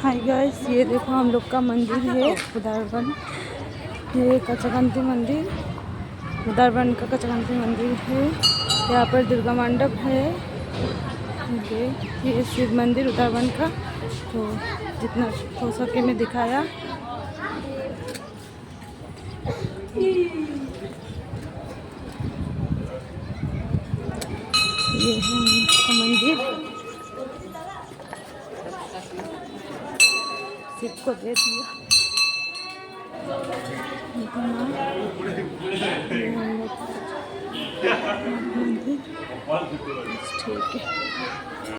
Hi guys, ये देखो हम लोग का मंदिर है उदारबन। ये कचकंती मंदिर, उदारबन का कचकंती मंदिर है। यहाँ पर दुर्गा मंडप है। ये शिव मंदिर उदारबन का, तो जितना हो सके मैं दिखाया। ये है मंदिर, शिव को दे दिया। मंदिर ठीक है।